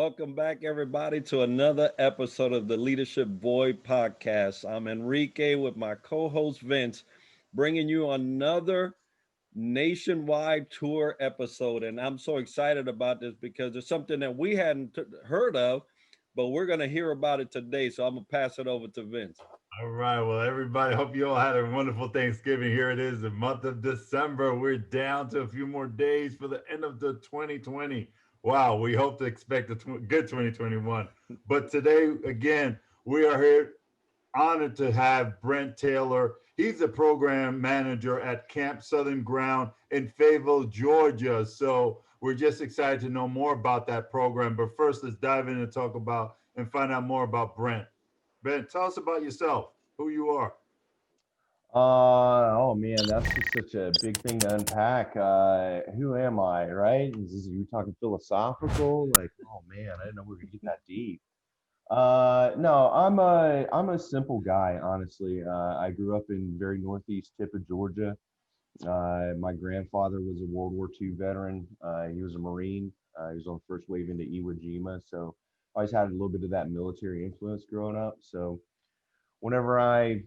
Welcome back, everybody, to another episode of the Leadership Void podcast. I'm Enrique with my co host Vince, bringing you another nationwide tour episode. And I'm so excited about this because it's something that we hadn't heard of, but we're going to hear about it today. So I'm going to pass it over to Vince. All right. Well, everybody, hope you all had a wonderful Thanksgiving. Here it is, the month of December. We're down to a few more days for the end of the 2020. Wow. We hope to expect a good 2021. But today, again, we are here honored to have Brent Taylor. He's the program manager at Camp Southern Ground in Fayetteville, Georgia. So we're just excited to know more about that program. But first, let's dive in and talk about and find out more about Brent. Ben, tell us about yourself, who you are. Oh man, that's just such a big thing to unpack. Who am I, right? You talking philosophical? Like, oh man, I didn't know we were gonna get that deep. No, I'm a simple guy, honestly. I grew up in very northeast tip of Georgia. My grandfather was a World War II veteran. He was a Marine. He was on the first wave into Iwo Jima, so I always had a little bit of that military influence growing up. So whenever I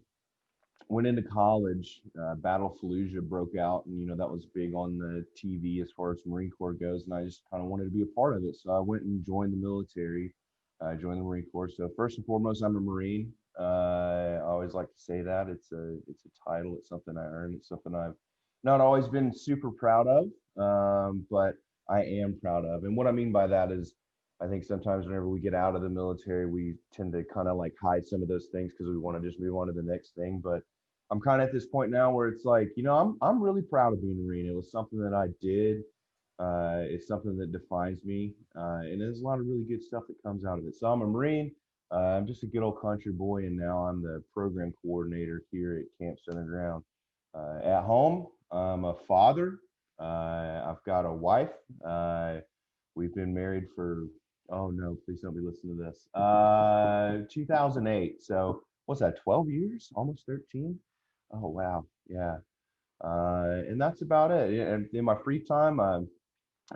went into college, Battle Fallujah broke out, and that was big on the TV as far as Marine Corps goes, and I just kind of wanted to be a part of it. So I went and joined the military. I joined the Marine Corps. So first and foremost, I'm a Marine. I always like to say that it's a title. It's something I earned. It's something I've not always been super proud of, but I am proud of. And what I mean by that is, I think sometimes whenever we get out of the military, we tend to kind of like hide some of those things because we want to just move on to the next thing. But I'm kind of at this point now where it's like, I'm really proud of being a Marine. It was something that I did. It's something that defines me, and there's a lot of really good stuff that comes out of it. So I'm a Marine. I'm just a good old country boy, and now I'm the program coordinator here at Camp Southern Ground. At home, I'm a father. I've got a wife. We've been married for, oh no, please don't be listening to this. 2008. So what's that? 12 years? Almost 13? Oh wow, yeah. And that's about it. And in my free time, I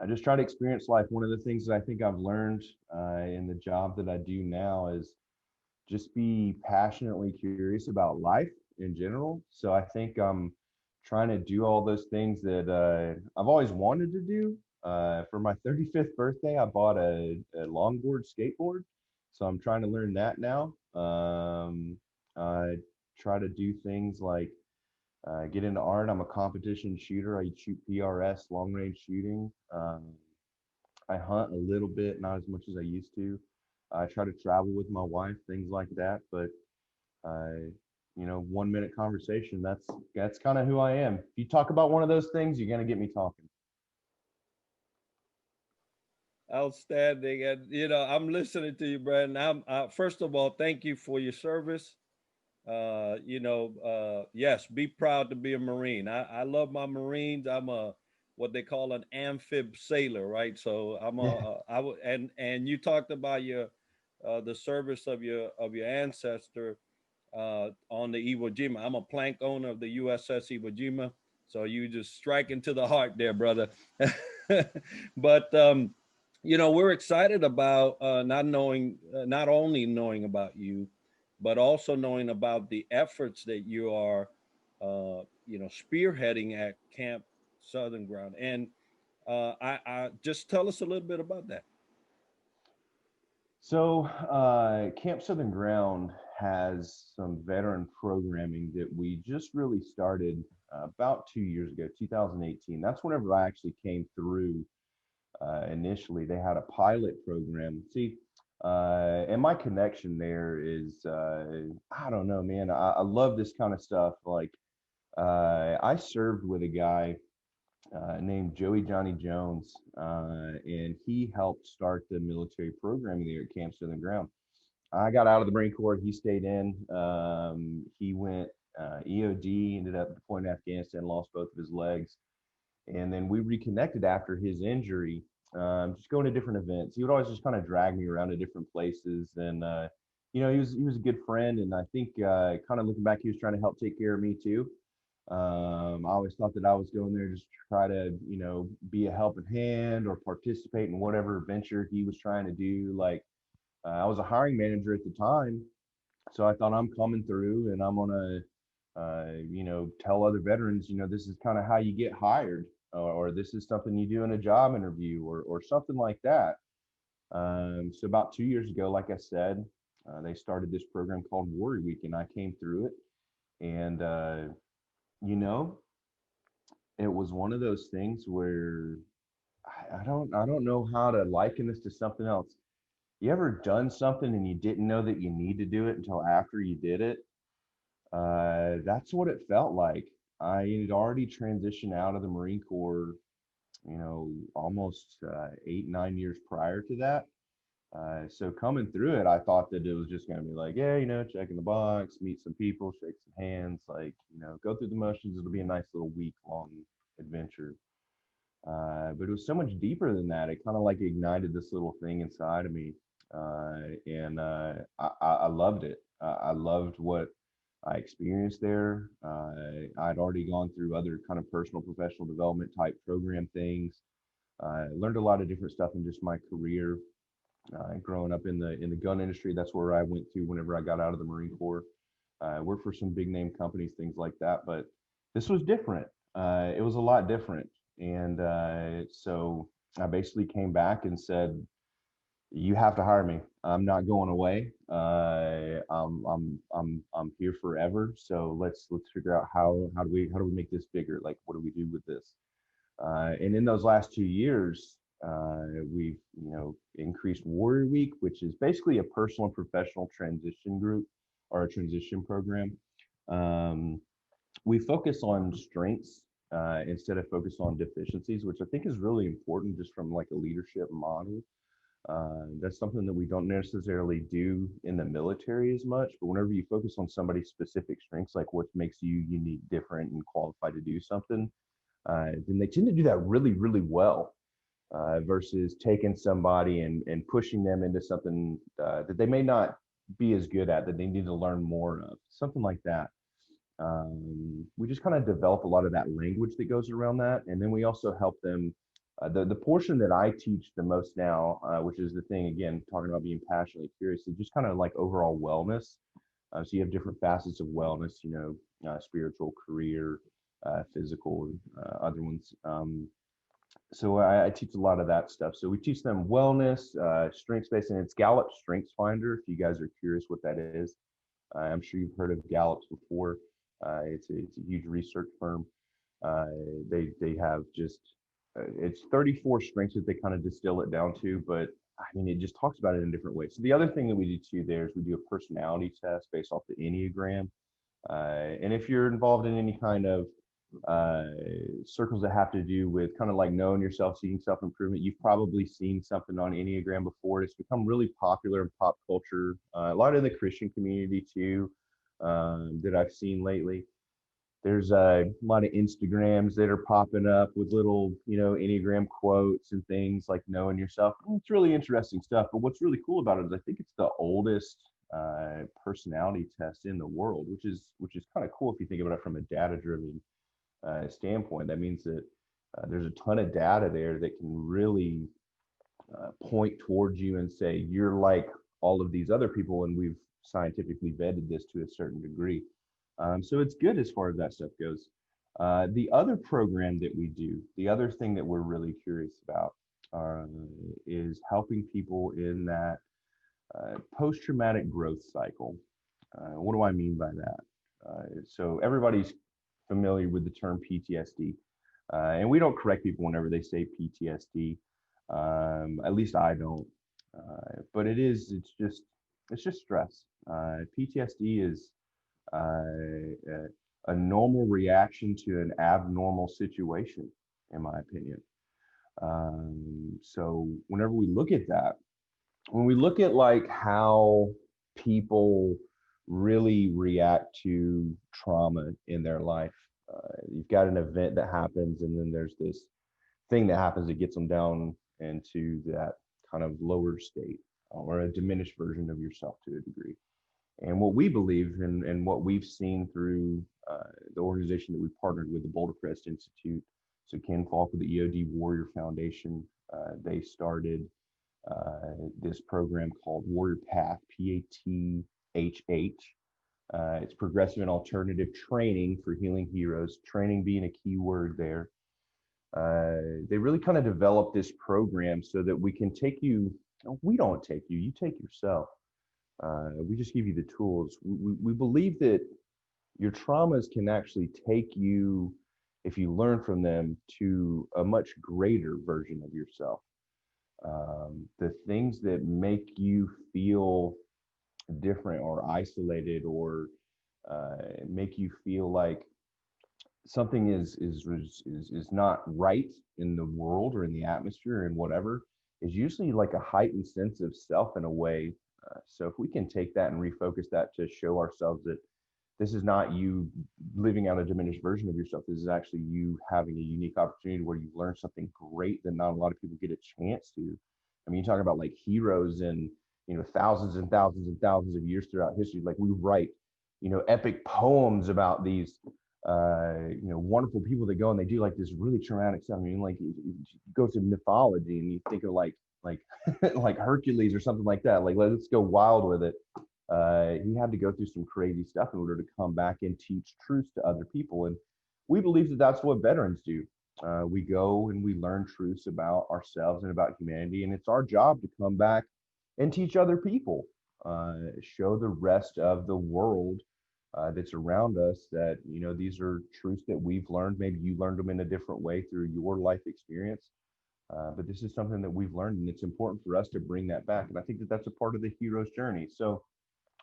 just try to experience life. One of the things that I think I've learned in the job that I do now is just be passionately curious about life in general. So I think I'm trying to do all those things that I've always wanted to do. For my 35th birthday, I bought a longboard skateboard. So I'm trying to learn that now. I try to do things like get into art. I'm a competition shooter. I shoot PRS, long range shooting. I hunt a little bit, not as much as I used to. I try to travel with my wife, things like that. But 1 minute conversation. That's kind of who I am. If you talk about one of those things, you're gonna get me talking. Outstanding. And, I'm listening to you, Brandon. First of all, thank you for your service. Yes, be proud to be a Marine. I love my Marines. I'm a what they call an amphib sailor, right? So I'm Yeah. and you talked about your the service of your ancestor on the Iwo Jima. I'm a plank owner of the USS Iwo Jima, so you just strike into the heart there, brother. But we're excited about not only knowing about you, but also knowing about the efforts that you are, spearheading at Camp Southern Ground. And I just tell us a little bit about that. So Camp Southern Ground has some veteran programming that we just really started about 2 years ago, 2018. That's whenever I actually came through. Initially, they had a pilot program. See, and my connection there is, I don't know, man. I love this kind of stuff. Like, I served with a guy named Joey Johnny Jones, and he helped start the military programming there at Camp Southern Ground. I got out of the Marine Corps. He stayed in. He went EOD, ended up deploying to Afghanistan, lost both of his legs, and then we reconnected after his injury, just going to different events. He would always just kind of drag me around to different places, and he was a good friend. And I think kind of looking back, he was trying to help take care of me too. I always thought that I was going there just to try to, be a helping hand or participate in whatever venture he was trying to do. Like, I was a hiring manager at the time, so I thought I'm coming through and I'm gonna, tell other veterans, this is kind of how you get hired, or this is something you do in a job interview, or something like that. So about 2 years ago, like I said, they started this program called Warrior Week, and I came through it, and you know, it was one of those things where I don't know how to liken this to something else. You ever done something and you didn't know that you need to do it until after you did it? That's what it felt like. I had already transitioned out of the Marine Corps, almost 8, 9 years prior to that. So coming through it, I thought that it was just going to be like, yeah, checking the box, meet some people, shake some hands, like, go through the motions. It'll be a nice little week long adventure. But it was so much deeper than that. It kind of like ignited this little thing inside of me. And I loved it. I loved what I experienced there. I'd already gone through other kind of personal professional development type program things. I learned a lot of different stuff in just my career. Growing up in the gun industry, that's where I went to whenever I got out of the Marine Corps. I worked for some big name companies, things like that. But this was different. It was a lot different, and so I basically came back and said, "You have to hire me. I'm not going away. I'm here forever. So let's figure out how do we make this bigger? Like, what do we do with this?" And in those last 2 years, we've increased Warrior Week, which is basically a personal and professional transition group or a transition program. Um, we focus on strengths instead of focus on deficiencies, which I think is really important just from like a leadership model. That's something that we don't necessarily do in the military as much, but whenever you focus on somebody's specific strengths, like what makes you unique, different, and qualified to do something, then they tend to do that really, really well. Versus taking somebody and pushing them into something that they may not be as good at, that they need to learn more of, something like that. We just kind of develop a lot of that language that goes around that, and then we also help them. The portion that I teach the most now, which is the thing again, talking about being passionately curious, is just kind of like overall wellness. So you have different facets of wellness, spiritual, career, physical, other ones. So I teach a lot of that stuff. So we teach them wellness, strengths based, and it's Gallup Strengths Finder. If you guys are curious what that is, I'm sure you've heard of Gallups before. It's a huge research firm. Uh, they have just it's 34 strengths that they kind of distill it down to, but I mean it just talks about it in different ways. So the other thing that we do too there is we do a personality test based off the Enneagram. And if you're involved in any kind of uh, circles that have to do with kind of like knowing yourself, seeking self improvement, you've probably seen something on Enneagram before. It's become really popular in pop culture, a lot in the Christian community too, that I've seen lately. There's a lot of Instagrams that are popping up with little, Enneagram quotes and things like knowing yourself. It's really interesting stuff. But what's really cool about it is I think it's the oldest personality test in the world, which is kind of cool if you think about it from a data-driven standpoint. That means that there's a ton of data there that can really point towards you and say you're like all of these other people, and we've scientifically vetted this to a certain degree. So it's good as far as that stuff goes. The other program that we do, the other thing that we're really curious about, uh, is helping people in that post-traumatic growth cycle. What do I mean by that? So everybody's familiar with the term PTSD, and we don't correct people whenever they say PTSD. At least I don't. But it's just stress. PTSD is a normal reaction to an abnormal situation, in my opinion. So whenever we look at that, when we look at like how people really react to trauma in their life, you've got an event that happens, and then there's this thing that happens that gets them down into that kind of lower state or a diminished version of yourself to a degree. And what we believe and what we've seen through the organization that we partnered with, the Boulder Crest Institute, so Ken Falk with the EOD Warrior Foundation, they started this program called Warrior Path, PATHH. It's progressive and alternative training for healing heroes, training being a key word there. They really kind of developed this program so that we can take you, we don't take you, you take yourself. We just give you the tools. We believe that your traumas can actually take you, if you learn from them, to a much greater version of yourself. The things that make you feel different or isolated or make you feel like something is not right in the world or in the atmosphere and whatever is usually like a heightened sense of self in a way. So if we can take that and refocus that to show ourselves that this is not you living out a diminished version of yourself. This is actually you having a unique opportunity where you learn something great that not a lot of people get a chance to. I mean, you talk about like heroes and, thousands and thousands and thousands of years throughout history. Like we write, epic poems about these, wonderful people that go and they do like this really traumatic stuff. I mean, like you go to mythology and you think of like like Hercules or something like that. Like let's go wild with it. He had to go through some crazy stuff in order to come back and teach truths to other people. And we believe that that's what veterans do. We go and we learn truths about ourselves and about humanity. And it's our job to come back and teach other people, show the rest of the world that's around us that, these are truths that we've learned. Maybe you learned them in a different way through your life experience. But this is something that we've learned, and it's important for us to bring that back. And I think that that's a part of the hero's journey. So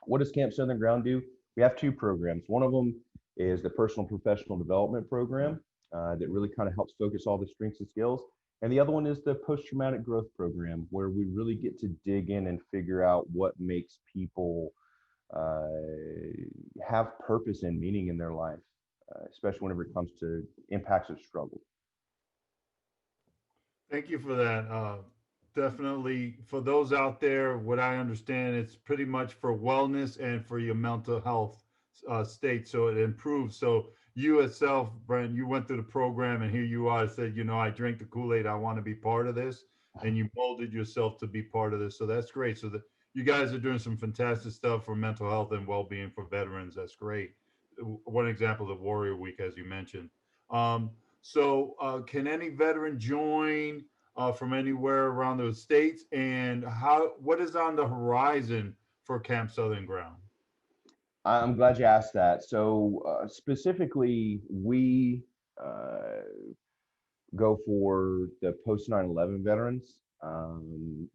what does Camp Southern Ground do? We have two programs. One of them is the personal professional development program that really kind of helps focus all the strengths and skills. And the other one is the post-traumatic growth program, where we really get to dig in and figure out what makes people uh, have purpose and meaning in their life, especially whenever it comes to impacts of struggle. Thank you for that. Definitely for those out there, what I understand, it's pretty much for wellness and for your mental health state, so it improves. So you itself, Brent, you went through the program, and here you are. Said, I drink the Kool Aid. I want to be part of this, and you molded yourself to be part of this. So that's great. So that you guys are doing some fantastic stuff for mental health and well being for veterans. That's great. One example, the Warrior Week, as you mentioned. Um, can any veteran join from anywhere around the states? And what is on the horizon for Camp Southern Ground? I'm glad you asked that. So specifically, we uh, go for the post 9/11 veterans.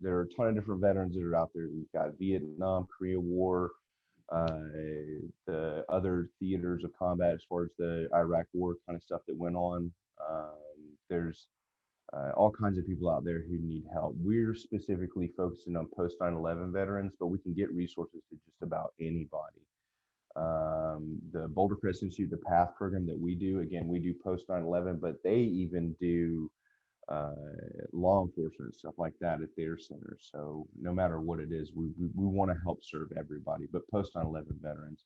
There are a ton of different veterans that are out there. We've got Vietnam, Korea War, uh, the other theaters of combat as far as the Iraq War kind of stuff that went on. There's all kinds of people out there who need help. We're specifically focusing on post 9/11 veterans, but we can get resources to just about anybody. The Boulder Crest Institute, the PATH program that we do, again, we do post 9/11, but they even do uh, law enforcement stuff like that at their centers. So no matter what it is, we want to help serve everybody, but post 9/11 veterans.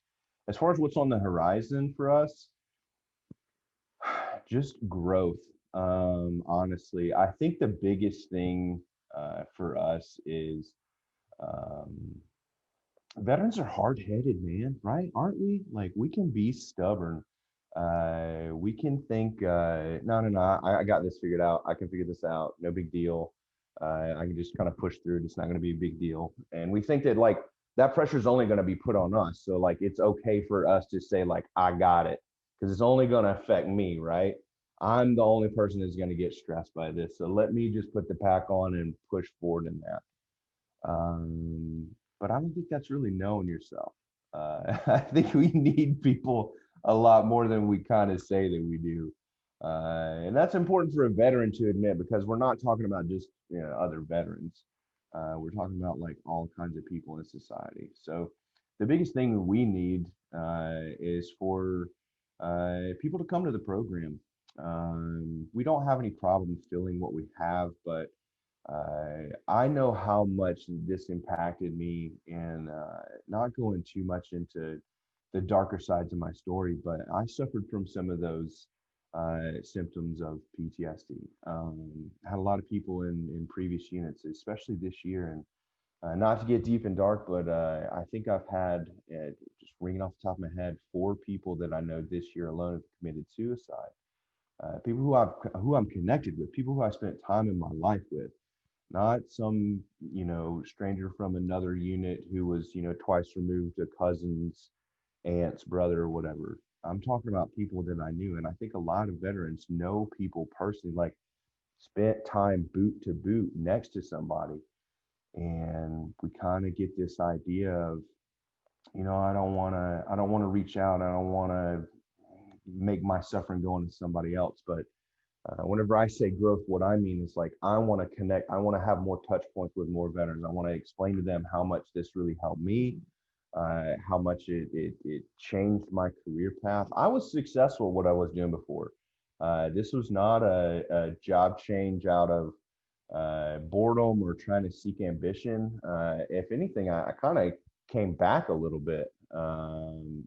As far as what's on the horizon for us, just growth. Honestly, I think the biggest thing for us is um, veterans are hard-headed, man, right? Aren't we? Like we can be stubborn. We can think, no, no, no, I got this figured out. I can figure this out. No big deal. I can just kind of push through it. It's not going to be a big deal. And we think that like that pressure is only going to be put on us. So like it's okay for us to say like I got it because it's only going to affect me, right? I'm the only person that's going to get stressed by this. So let me just put the pack on and push forward in that. Um, but I don't think that's really knowing yourself. I think we need people a lot more than we kind of say that we do. And that's important for a veteran to admit because we're not talking about just other veterans. We're talking about like all kinds of people in society. So the biggest thing we need is for people to come to the program. We don't have any problem filling what we have, but I know how much this impacted me, and not going too much into the darker sides of my story, but I suffered from some of those symptoms of PTSD. Had a lot of people in previous units, especially this year, and not to get deep and dark, but I think I've had, just ringing off the top of my head, 4 people that I know this year alone have committed suicide. People who I'm connected with, people who I spent time in my life with, not some stranger from another unit who was twice removed, a cousin's aunt's brother or whatever. I'm talking about people that I knew, and I think a lot of veterans know people personally, like spent time boot to boot next to somebody, and we kind of get this idea of, I don't want to reach out, I don't want to make my suffering go into somebody else, but whenever I say growth, what I mean is like I want to connect. I want to have more touch points with more veterans. I want to explain to them how much this really helped me, how much it changed my career path. I was successful at what I was doing before. This was not a job change out of boredom or trying to seek ambition. If anything, I kind of came back a little bit,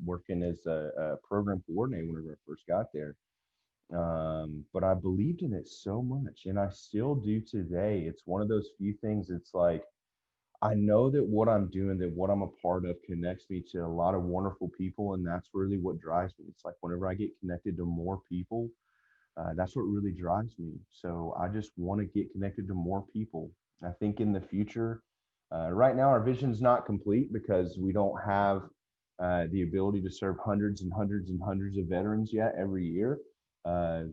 working as a program coordinator whenever I first got there. But I believed in it so much, and I still do today. It's one of those few things. It's like I know that what I'm doing, that what I'm a part of, connects me to a lot of wonderful people, and that's really what drives me. It's like whenever I get connected to more people, that's what really drives me. So I just want to get connected to more people. I think in the future, right now our vision's not complete because we don't have the ability to serve hundreds and hundreds and hundreds of veterans yet every year. Uh,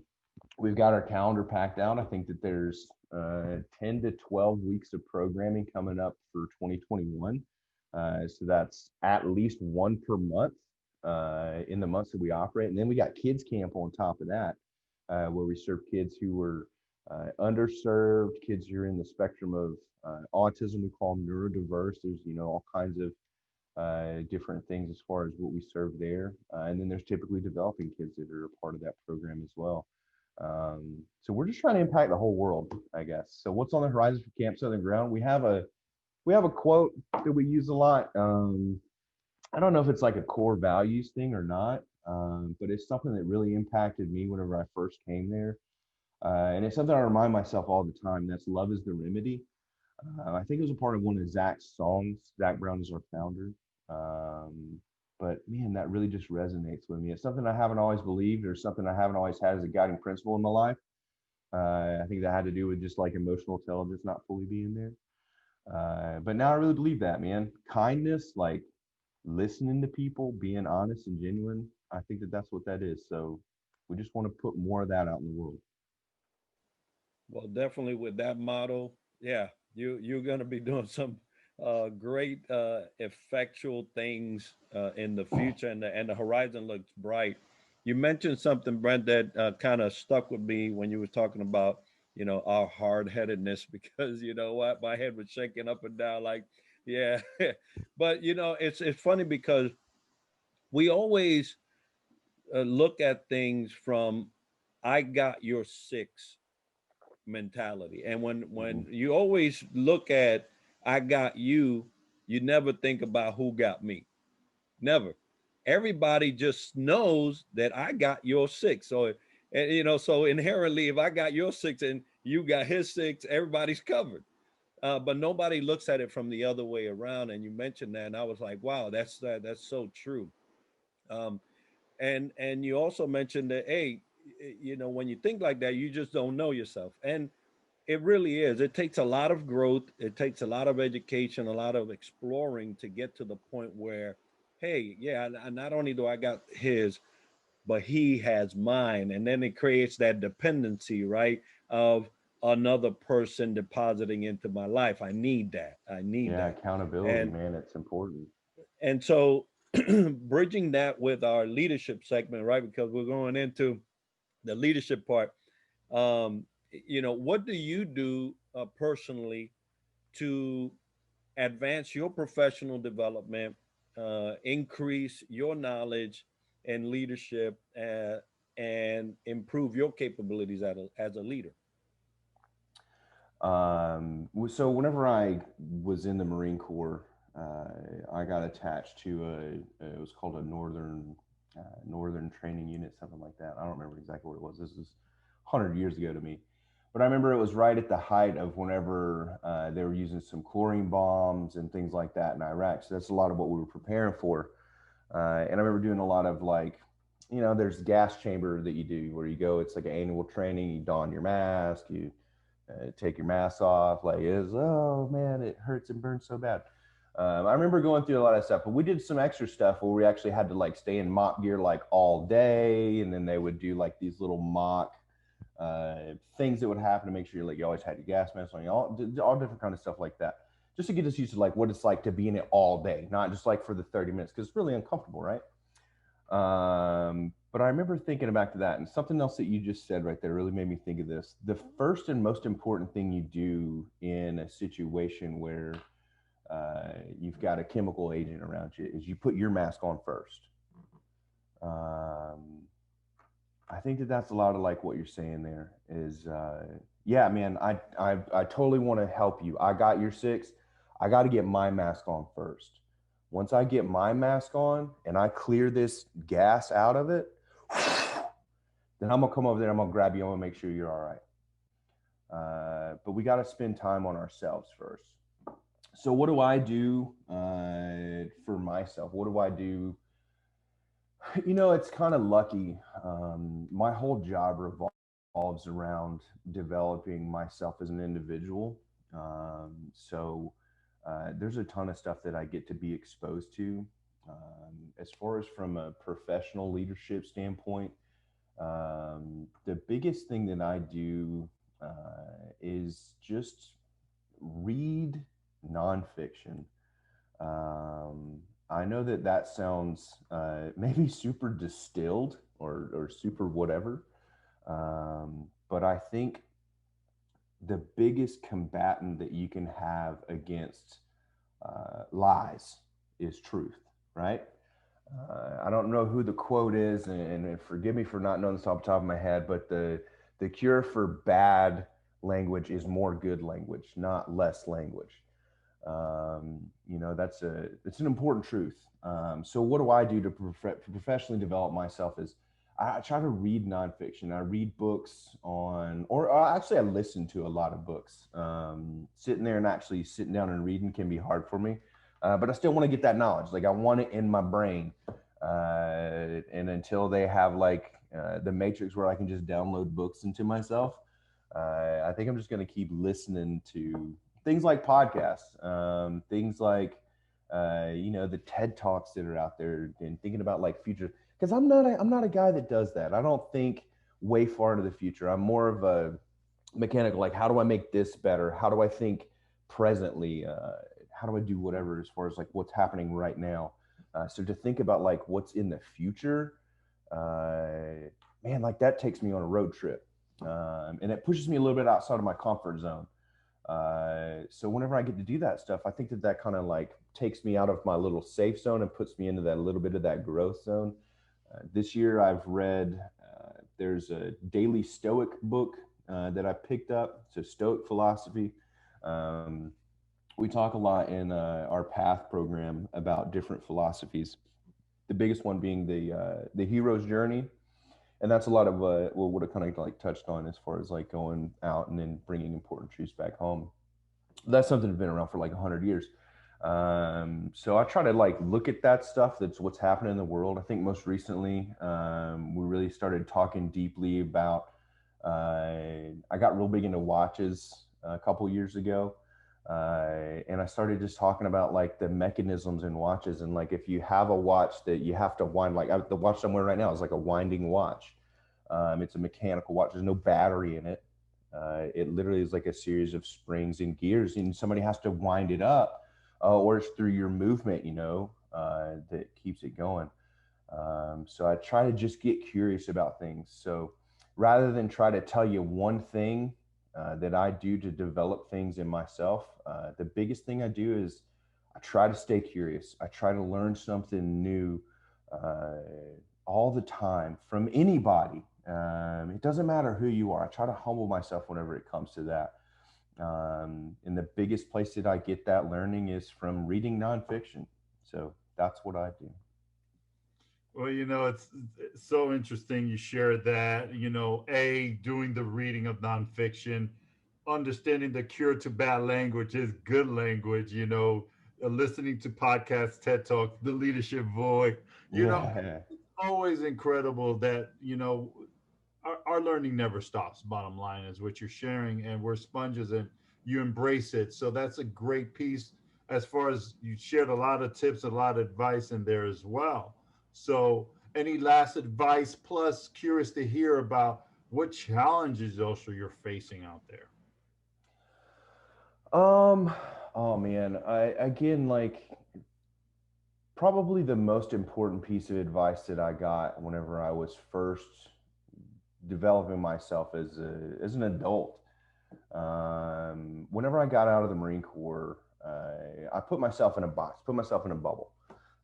we've got our calendar packed out. I think that there's 10 to 12 weeks of programming coming up for 2021. So that's at least one per month in the months that we operate. And then we got kids camp on top of that, where we serve kids who were underserved, kids who are in the spectrum of autism. We call them neurodiverse. There's, all kinds of different things as far as what we serve there. And then there's typically developing kids that are a part of that program as well. So we're just trying to impact the whole world, I guess. So what's on the horizon for Camp Southern Ground? We have a quote that we use a lot. I don't know if it's like a core values thing or not, but it's something that really impacted me whenever I first came there. And it's something I remind myself all the time. That's love is the remedy. I think it was a part of one of Zach's songs. Zach Brown is our founder. Um, but man, that really just resonates with me. It's something I haven't always believed, or something I haven't always had as a guiding principle in my life. I think that had to do with just like emotional intelligence not fully being there. But now I really believe that, man. Kindness, like listening to people, being honest and genuine. I think that that's what that is. So we just want to put more of that out in the world. Well, definitely with that model, yeah, you're going to be doing some great effectual things in the future, and the horizon looks bright. You mentioned something, Brent, that kind of stuck with me when you were talking about our hard headedness, because you know what, my head was shaking up and down like, yeah, but it's funny because we always look at things from I got your six mentality. And when Mhm. you always look at I got you never think about who got me. Never. Everybody just knows that I got your six. So and so inherently, if I got your six and you got his six, everybody's covered. But nobody looks at it from the other way around. And you mentioned that, and I was like, wow, that's so true. Um, and you also mentioned that, hey, when you think like that, you just don't know yourself. And it really is. It takes a lot of growth. It takes a lot of education, a lot of exploring to get to the point where, hey, yeah, not only do I got his, but he has mine. And then it creates that dependency, right? Of another person depositing into my life. I need that. I need Yeah, that. accountability, And man, it's important. so bridging that with our leadership segment, right? Because we're going into the leadership part. Um, what do you do personally to advance your professional development, increase your knowledge and leadership, and improve your capabilities as a leader? So whenever I was in the Marine Corps, I got attached to it was called a Northern Training Unit, something like that. I don't remember exactly what it was. This was 100 years ago to me. But I remember it was right at the height of whenever they were using some chlorine bombs and things like that in Iraq. So that's a lot of what we were preparing for. And I remember doing a lot of like, there's gas chamber that you do where you go, it's like an annual training, you don your mask, you take your mask off, like oh man, it hurts and burns so bad. I remember going through a lot of stuff, but we did some extra stuff where we actually had to like stay in mock gear like all day, and then they would do like these little mock things that would happen to make sure you always had your gas mask on, all different kind of stuff like that, just to get us used to like what it's like to be in it all day, not just like for the 30 minutes, because it's really uncomfortable, right? But I remember thinking back to that, and something else that you just said right there really made me think of this. The first and most important thing you do in a situation where you've got a chemical agent around you is you put your mask on first. I think that that's a lot of like what you're saying there is, yeah, man, I totally want to help you. I got your six. I got to get my mask on first. Once I get my mask on and I clear this gas out of it, then I'm gonna come over there. I'm gonna grab you. I'm gonna make sure you're all right. But we got to spend time on ourselves first. So what do I do for myself? What do I do? It's kind of lucky. My whole job revolves around developing myself as an individual. So there's a ton of stuff that I get to be exposed to. As far as from a professional leadership standpoint, the biggest thing that I do is just read nonfiction. I know that that sounds maybe super distilled or super whatever, but I think the biggest combatant that you can have against lies is truth, right? I don't know who the quote is, and forgive me for not knowing this off the top of my head, but the cure for bad language is more good language, not less language. It's an important truth. So what do I do to professionally develop myself is I try to read nonfiction. I read books or actually I listen to a lot of books. Sitting there and actually sitting down and reading can be hard for me. But I still want to get that knowledge. Like I want it in my brain. And until they have like the matrix where I can just download books into myself, I think I'm just going to keep listening to things like podcasts, things like the TED Talks that are out there, and thinking about like future. Because I'm not a guy that does that. I don't think way far into the future. I'm more of a mechanical. Like, how do I make this better? How do I think presently? How do I do whatever as far as like what's happening right now? So to think about like what's in the future, man, like that takes me on a road trip, and it pushes me a little bit outside of my comfort zone. So whenever I get to do that stuff, I think that that kind of like takes me out of my little safe zone and puts me into that little bit of that growth zone. This year, I've read. There's a daily Stoic book that I picked up. So Stoic philosophy. Um, we talk a lot in our Path program about different philosophies. The biggest one being the hero's journey, and that's a lot of what I kind of like touched on as far as like going out and then bringing important truths back home. That's something that's been around for like 100 years. So I try to like look at that stuff. That's what's happening in the world. I think most recently we really started talking deeply about. I got real big into watches a couple years ago, and I started just talking about like the mechanisms in watches, and like if you have a watch that you have to wind, like the watch I'm wearing right now is like a winding watch. It's a mechanical watch. There's no battery in it. It literally is like a series of springs and gears, and somebody has to wind it up, or it's through your movement, that keeps it going. So I try to just get curious about things. So rather than try to tell you one thing that I do to develop things in myself, the biggest thing I do is I try to stay curious. I try to learn something new uh, all the time from anybody. It doesn't matter who you are. I try to humble myself whenever it comes to that. And the biggest place that I get that learning is from reading nonfiction. So that's what I do. Well, it's so interesting you shared that, doing the reading of nonfiction, understanding the cure to bad language is good language, listening to podcasts, TED Talk, the leadership voice, Yeah. always incredible that, our learning never stops. Bottom line is what you're sharing, and we're sponges and you embrace it. So that's a great piece. As far as you shared a lot of tips, a lot of advice in there as well. So any last advice, plus curious to hear about what challenges also you're facing out there. Um, oh man, I again like probably the most important piece of advice that I got whenever I was first developing myself as an adult. Whenever I got out of the Marine Corps, I put myself in a box, put myself in a bubble,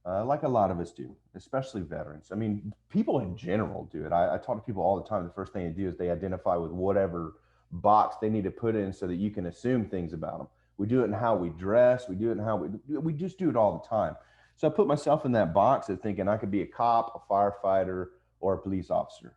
like a lot of us do, especially veterans. I mean, people in general do it. I talk to people all the time. The first thing they do is they identify with whatever box they need to put in so that you can assume things about them. We do it in how we dress. We do it in how we just do it all the time. So I put myself in that box of thinking I could be a cop, a firefighter, or a police officer.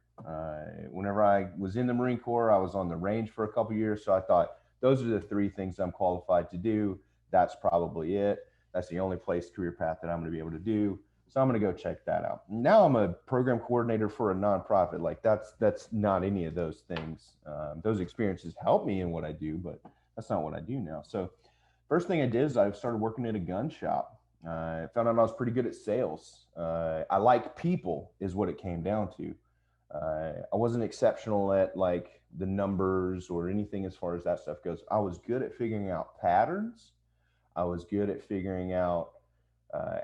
Whenever I was in the Marine Corps, I was on the range for a couple of years. So I thought those are the three things I'm qualified to do. That's probably it. That's the only place career path that I'm going to be able to do. So I'm going to go check that out. Now I'm a program coordinator for a nonprofit. Like that's not any of those things. Those experiences help me in what I do, but that's not what I do now. So first thing I did is I started working at a gun shop. I found out I was pretty good at sales. I like people, is what it came down to. I wasn't exceptional at like the numbers or anything as far as that stuff goes. I was good at figuring out patterns. I was good at figuring out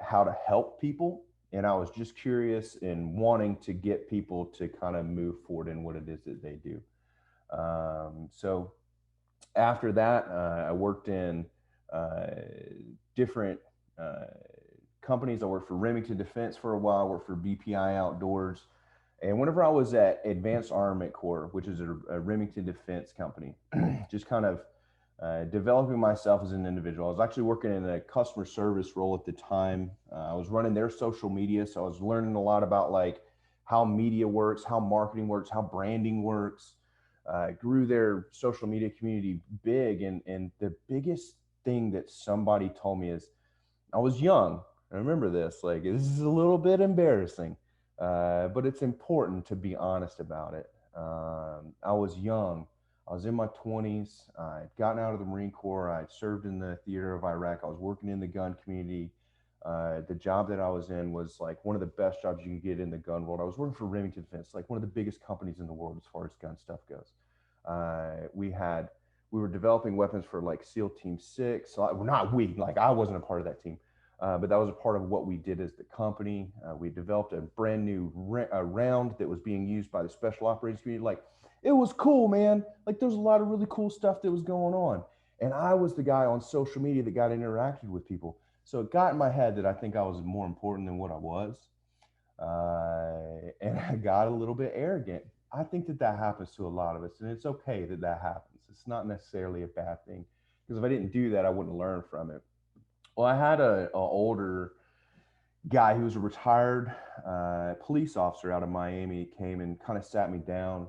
how to help people. And I was just curious and wanting to get people to kind of move forward in what it is that they do. So after that, I worked in uh, different uh, companies. I worked for Remington Defense for a while. I worked for BPI Outdoors. And whenever I was at Advanced Armament Corps, which is a Remington Defense company, just kind of developing myself as an individual. I was actually working in a customer service role at the time. I was running their social media, so I was learning a lot about like how media works, how marketing works, how branding works. Grew their social media community big, and the biggest thing that somebody told me is I was young. I remember this. Like this is a little bit embarrassing, but it's important to be honest about it. I was young. I was in my 20s. I'd gotten out of the Marine Corps. I'd served in the theater of Iraq. I was working in the gun community. The job that I was in was like one of the best jobs you could get in the gun world. I was working for Remington Defense, like one of the biggest companies in the world as far as gun stuff goes. We had we were developing weapons for like SEAL Team Six. So, not we, like I wasn't a part of that team, but that was a part of what we did as the company. We developed a brand new round that was being used by the special operations community. Like it was cool, man. Like there's a lot of really cool stuff that was going on, and I was the guy on social media that got interacted with people. So it got in my head that I think I was more important than what I was, and I got a little bit arrogant. I think that that happens to a lot of us, and it's okay that that happens. It's not necessarily a bad thing because if I didn't do that, I wouldn't learn from it. Well, I had a older guy who was a retired police officer out of Miami. He came and kind of sat me down,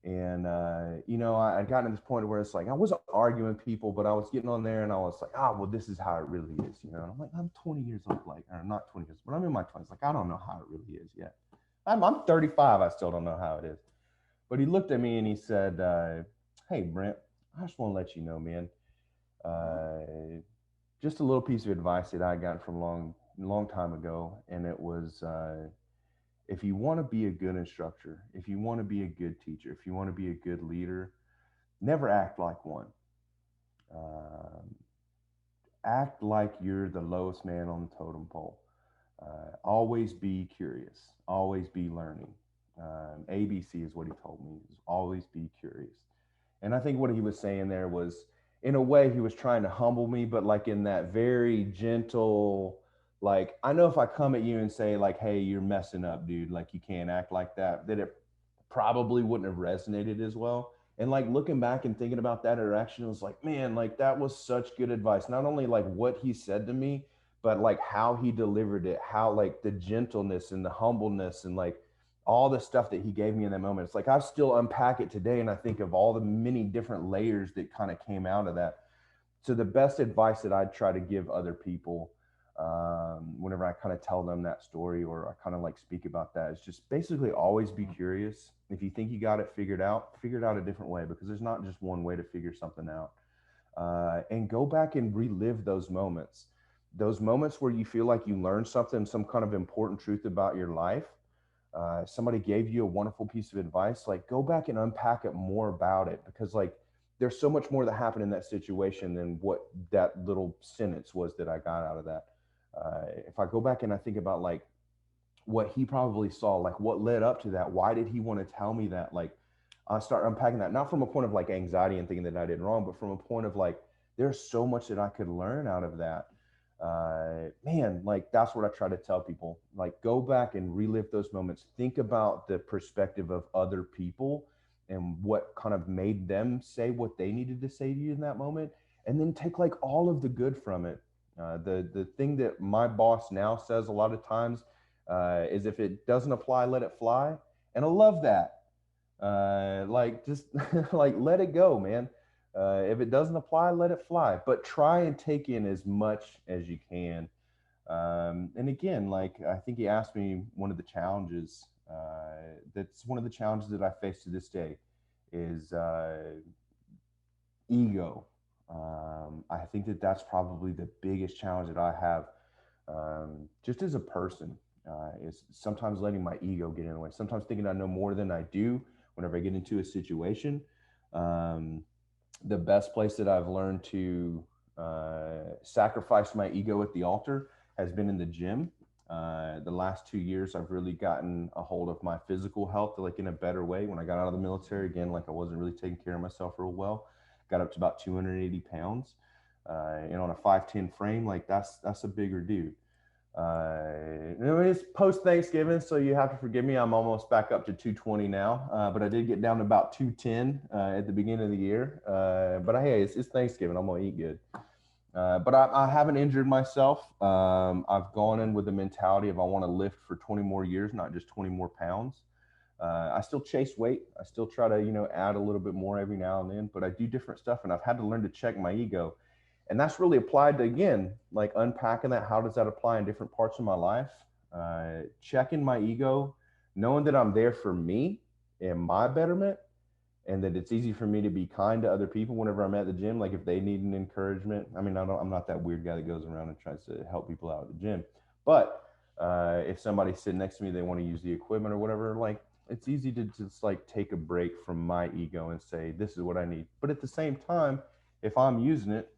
and I'd gotten to this point where it's like I wasn't arguing with people, but I was getting on there, and I was like, well, this is how it really is, And I'm like, I'm 20 years old, like, or not 20 years, but I'm in my 20s. Like, I don't know how it really is yet. I'm 35. I still don't know how it is. But he looked at me and he said, "Hey, Brent, I just want to let you know, man. Uh, just a little piece of advice that I got from long time ago, and it was if you want to be a good instructor, if you want to be a good teacher, if you want to be a good leader, never act like one. Um, Act like you're the lowest man on the totem pole. Always be curious. Always be learning. ABC is what he told me. Is always be curious. And I think what he was saying there was, in a way, he was trying to humble me, but like in that very gentle, like I know if I come at you and say like, "Hey, you're messing up, dude. Like you can't act like that," that it probably wouldn't have resonated as well. And like looking back and thinking about that interaction, it was like, man, like that was such good advice. Not only like what he said to me, but like how he delivered it, how like the gentleness and the humbleness and like all the stuff that he gave me in that moment. It's like I still unpack it today and I think of all the many different layers that kind of came out of that. So the best advice that I'd try to give other people, whenever I kind of tell them that story or I kind of like speak about that, is just basically always be curious. If you think you got it figure it out a different way, because there's not just one way to figure something out. And go back and relive those moments where you feel like you learned something, some kind of important truth about your life. Somebody gave you a wonderful piece of advice. Like go back and unpack it more about it, because like there's so much more that happened in that situation than what that little sentence was that I got out of that. If I go back and I think about like what he probably saw, like what led up to that, why did he want to tell me that? Like I start unpacking that, not from a point of like anxiety and thinking that I did wrong, but from a point of like there's so much that I could learn out of that. Man, like that's what I try to tell people. Like go back and relive those moments. Think about the perspective of other people and what kind of made them say what they needed to say to you in that moment, and then take like all of the good from it. The thing that my boss now says a lot of times is if it doesn't apply, let it fly, and I love that. Like just like let it go, man. If it doesn't apply, let it fly. But try and take in as much as you can. And again, like I think he asked me one of the challenges. That's one of the challenges that I face to this day is ego. I think that that's probably the biggest challenge that I have, just as a person, is sometimes letting my ego get in the way. Sometimes thinking I know more than I do whenever I get into a situation. Um, the best place that I've learned to sacrifice my ego at the altar has been in the gym. The last 2 years, I've really gotten a hold of my physical health, like in a better way. When I got out of the military, again, like I wasn't really taking care of myself real well. Got up to about 280 pounds, and on a 5'10" frame, like that's a bigger dude. It's post Thanksgiving, so you have to forgive me. I'm almost back up to 220 now, but I did get down to about 210 at the beginning of the year. But hey, it's Thanksgiving. I'm gonna eat good. But I haven't injured myself. I've gone in with the mentality of I want to lift for 20 more years, not just 20 more pounds. I still chase weight. I still try to, add a little bit more every now and then, but I do different stuff, and I've had to learn to check my ego. And that's really applied to, again, like unpacking that. How does that apply in different parts of my life? Checking my ego, knowing that I'm there for me and my betterment, and that it's easy for me to be kind to other people whenever I'm at the gym. Like if they need an encouragement, I mean, I'm not that weird guy that goes around and tries to help people out at the gym. But if somebody's sitting next to me, they want to use the equipment or whatever, like it's easy to just like take a break from my ego and say, this is what I need. But at the same time, if I'm using it,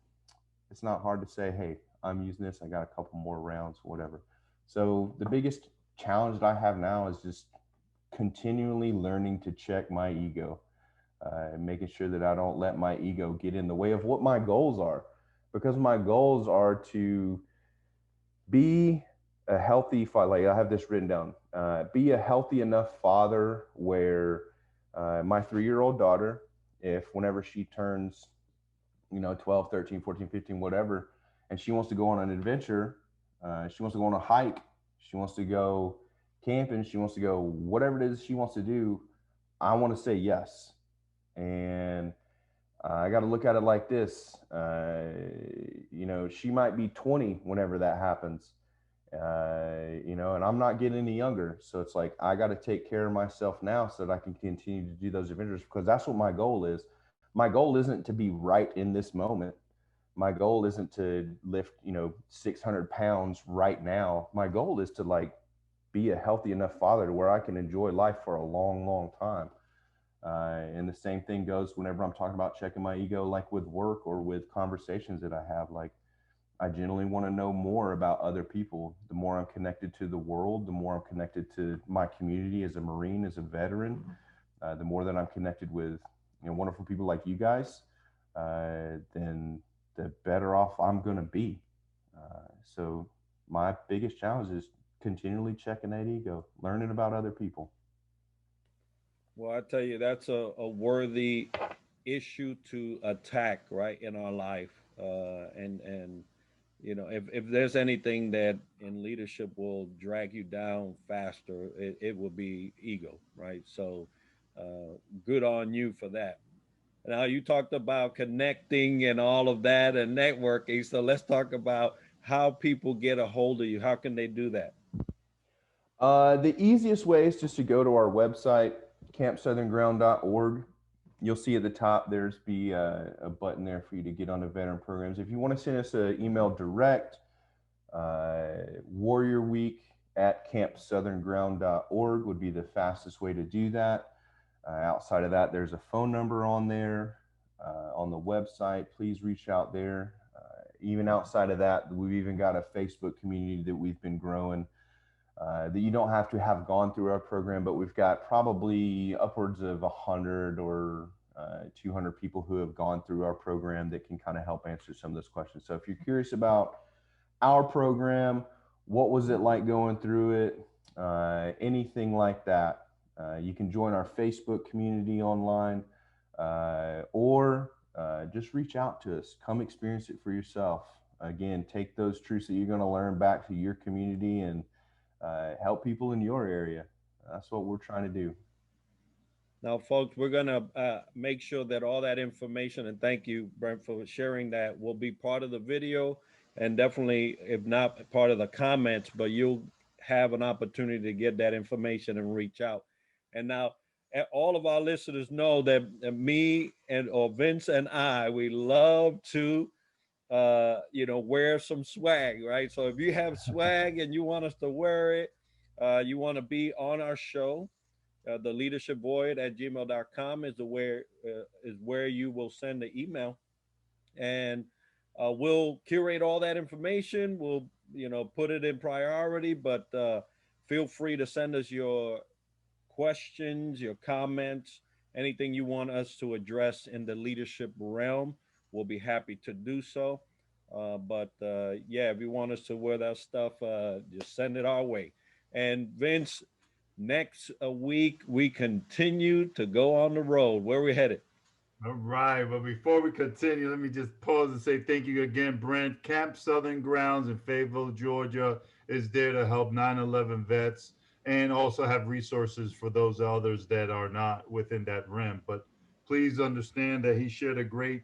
it's not hard to say, hey, I'm using this. I got a couple more rounds, whatever. So the biggest challenge that I have now is just continually learning to check my ego, and making sure that I don't let my ego get in the way of what my goals are, because my goals are to be a healthy father. Like I have this written down, be a healthy enough father where my 3-year-old daughter, if whenever she turns 12, 13, 14, 15, whatever, and she wants to go on an adventure, she wants to go on a hike, she wants to go camping, she wants to go whatever it is she wants to do, I want to say yes. And I got to look at it like this. She might be 20 whenever that happens, and I'm not getting any younger. So it's like, I got to take care of myself now so that I can continue to do those adventures, because that's what my goal is. My goal isn't to be right in this moment. My goal isn't to lift, 600 pounds right now. My goal is to like be a healthy enough father to where I can enjoy life for a long, long time. And the same thing goes whenever I'm talking about checking my ego, like with work or with conversations that I have. Like, I generally want to know more about other people. The more I'm connected to the world, the more I'm connected to my community as a Marine, as a veteran, the more that I'm connected with, wonderful people like you guys, then the better off I'm going to be. So my biggest challenge is continually checking that ego, learning about other people. Well, I tell you, that's a worthy issue to attack right in our life. And if there's anything that in leadership will drag you down faster, it will be ego, right? So, good on you for that. Now you talked about connecting and all of that and networking. So let's talk about how people get a hold of you. How can they do that? The easiest way is just to go to our website, campsouthernground.org. You'll see at the top there's be a button there for you to get onto veteran programs. If you want to send us an email direct, Warrior Week at campsouthernground.org would be the fastest way to do that. Outside of that, there's a phone number on there on the website. Please reach out there. Even outside of that, we've even got a Facebook community that we've been growing that you don't have to have gone through our program, but we've got probably upwards of 100 or 200 people who have gone through our program that can kind of help answer some of those questions. So if you're curious about our program, what was it like going through it, anything like that, you can join our Facebook community online or just reach out to us. Come experience it for yourself. Again, take those truths that you're going to learn back to your community and help people in your area. That's what we're trying to do. Now, folks, we're going to make sure that all that information, and thank you, Brent, for sharing that, will be part of the video and definitely, if not part of the comments, but you'll have an opportunity to get that information and reach out. And now, all of our listeners know that me and or Vince and we love to wear some swag, right? So if you have swag and you want us to wear it, you want to be on our show, the leadership void at gmail.com is where you will send the email, and we'll curate all that information. We'll put it in priority, but feel free to send us your questions, your comments, anything you want us to address in the leadership realm. We'll be happy to do so. But yeah, if you want us to wear that stuff, just send it our way. And Vince, next week we continue to go on the road. Where we headed? All right. But before we continue, let me just pause and say thank you again, Brent. Camp Southern Grounds in Fayetteville, Georgia is there to help 9/11 vets and also have resources for those others that are not within that rim. But please understand that he shared a great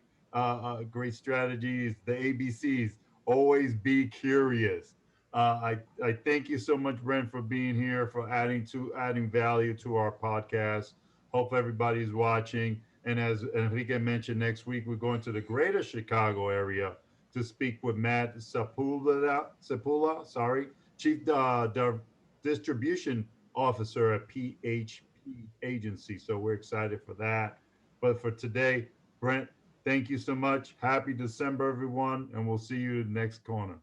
strategies, the ABCs. Always be curious. I thank you so much, Brent, for being here, for adding value to our podcast. Hope everybody's watching. And as Enrique mentioned, next week we're going to the greater Chicago area to speak with Matt Sepula, sorry, Chief Distribution Officer at PHP Agency. So we're excited for that. But for today, Brent, thank you so much. Happy December, everyone, and we'll see you next corner.